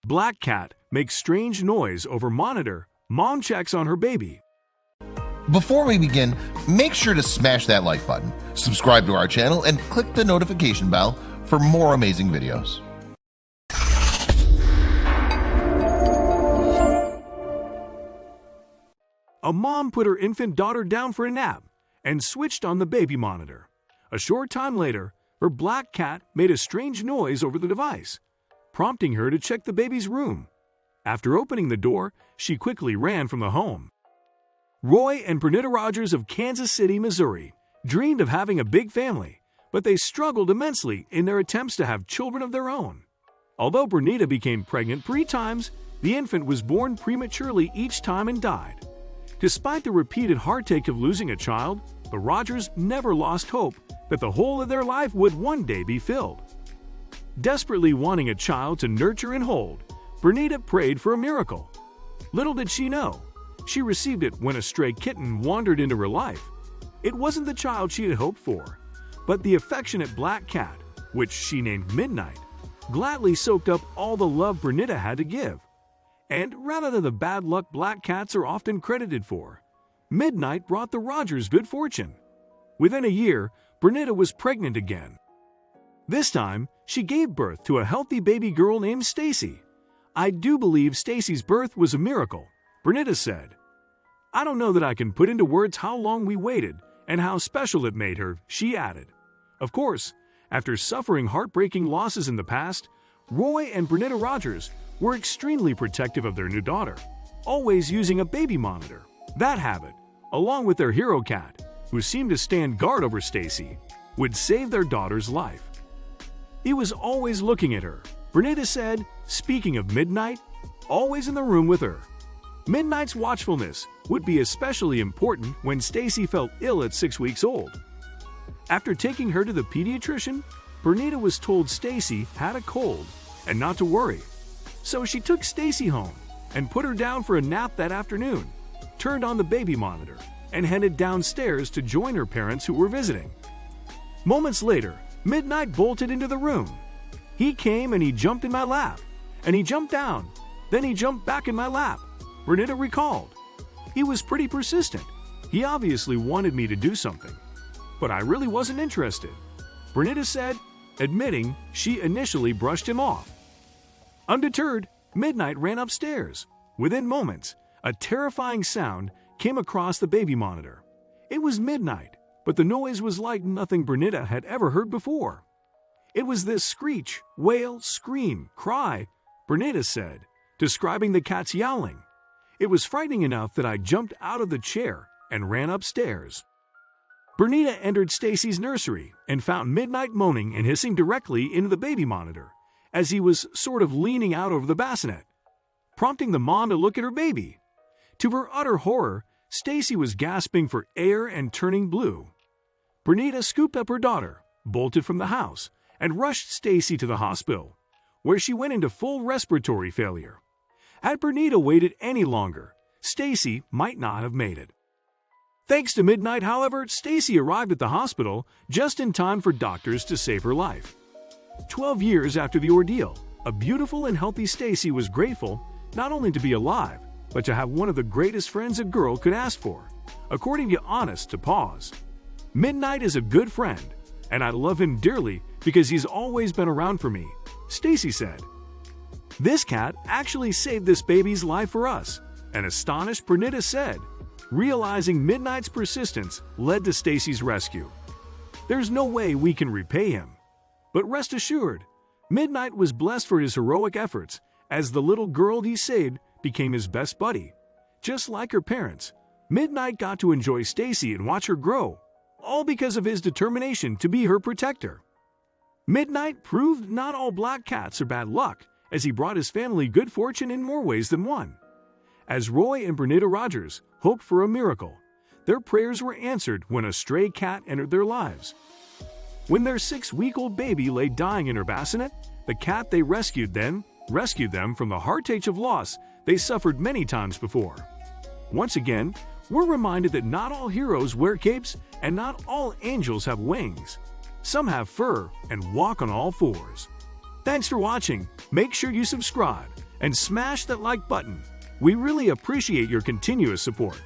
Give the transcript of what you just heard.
Black cat makes strange noise over monitor. Mom checks on her baby. Before we begin, make sure to smash that like button, subscribe to our channel, and click the notification bell for more amazing videos. A mom put her infant daughter down for a nap and switched on the baby monitor. A short time later, her black cat made a strange noise over the device, prompting her to check the baby's room. After opening the door, she quickly ran from the home. Roy and Bernetta Rogers of Kansas City, Missouri, dreamed of having a big family, but they struggled immensely in their attempts to have children of their own. Although Bernetta became pregnant 3 times, the infant was born prematurely each time and died. Despite the repeated heartache of losing a child, the Rogers never lost hope that the whole of their life would one day be filled. Desperately wanting a child to nurture and hold, Bernetta prayed for a miracle. Little did she know, she received it when a stray kitten wandered into her life. It wasn't the child she had hoped for, but the affectionate black cat, which she named Midnight, gladly soaked up all the love Bernetta had to give. And rather than the bad luck black cats are often credited for, Midnight brought the Rogers good fortune. Within a year, Bernetta was pregnant again. This time, she gave birth to a healthy baby girl named Stacy. "I do believe Stacy's birth was a miracle," Bernetta said. "I don't know that I can put into words how long we waited and how special it made her," she added. Of course, after suffering heartbreaking losses in the past, Roy and Bernetta Rogers were extremely protective of their new daughter, always using a baby monitor. That habit, along with their hero cat, who seemed to stand guard over Stacy, would save their daughter's life. "He was always looking at her," Bernetta said, speaking of Midnight, always in the room with her. Midnight's watchfulness would be especially important when Stacy felt ill at 6 weeks old. After taking her to the pediatrician, Bernetta was told Stacy had a cold and not to worry. So she took Stacy home and put her down for a nap that afternoon, turned on the baby monitor, and headed downstairs to join her parents who were visiting. Moments later, Midnight bolted into the room. "He came and he jumped in my lap, and he jumped down, then he jumped back in my lap," Bernetta recalled. "He was pretty persistent. He obviously wanted me to do something, but I really wasn't interested," Bernetta said, admitting she initially brushed him off. Undeterred, Midnight ran upstairs. Within moments, a terrifying sound came across the baby monitor. It was Midnight, but the noise was like nothing Bernetta had ever heard before. "It was this screech, wail, scream, cry," Bernetta said, describing the cat's yowling. "It was frightening enough that I jumped out of the chair and ran upstairs." Bernetta entered Stacy's nursery and found Midnight moaning and hissing directly into the baby monitor, as he was sort of leaning out over the bassinet, prompting the mom to look at her baby. To her utter horror, Stacy was gasping for air and turning blue. Bernetta scooped up her daughter, bolted from the house, and rushed Stacy to the hospital, where she went into full respiratory failure. Had Bernetta waited any longer, Stacy might not have made it. Thanks to Midnight, however, Stacy arrived at the hospital just in time for doctors to save her life. 12 years after the ordeal, a beautiful and healthy Stacy was grateful not only to be alive, but to have one of the greatest friends a girl could ask for, according to Honest to Paws. "Midnight is a good friend, and I love him dearly because he's always been around for me," Stacy said. "This cat actually saved this baby's life for us," an astonished Bernetta said, realizing Midnight's persistence led to Stacy's rescue. "There's no way we can repay him. But rest assured, Midnight was blessed for his heroic efforts, as the little girl he saved became his best buddy. Just like her parents, Midnight got to enjoy Stacy and watch her grow, all because of his determination to be her protector." Midnight proved not all black cats are bad luck, as he brought his family good fortune in more ways than one. As Roy and Bernetta Rogers hoped for a miracle, their prayers were answered when a stray cat entered their lives. When their 6-week-old baby lay dying in her bassinet, the cat they rescued then rescued them from the heartache of loss they suffered many times before. Once again, we're reminded that not all heroes wear capes and not all angels have wings. Some have fur and walk on all fours. Thanks for watching. Make sure you subscribe and smash that like button. We really appreciate your continuous support.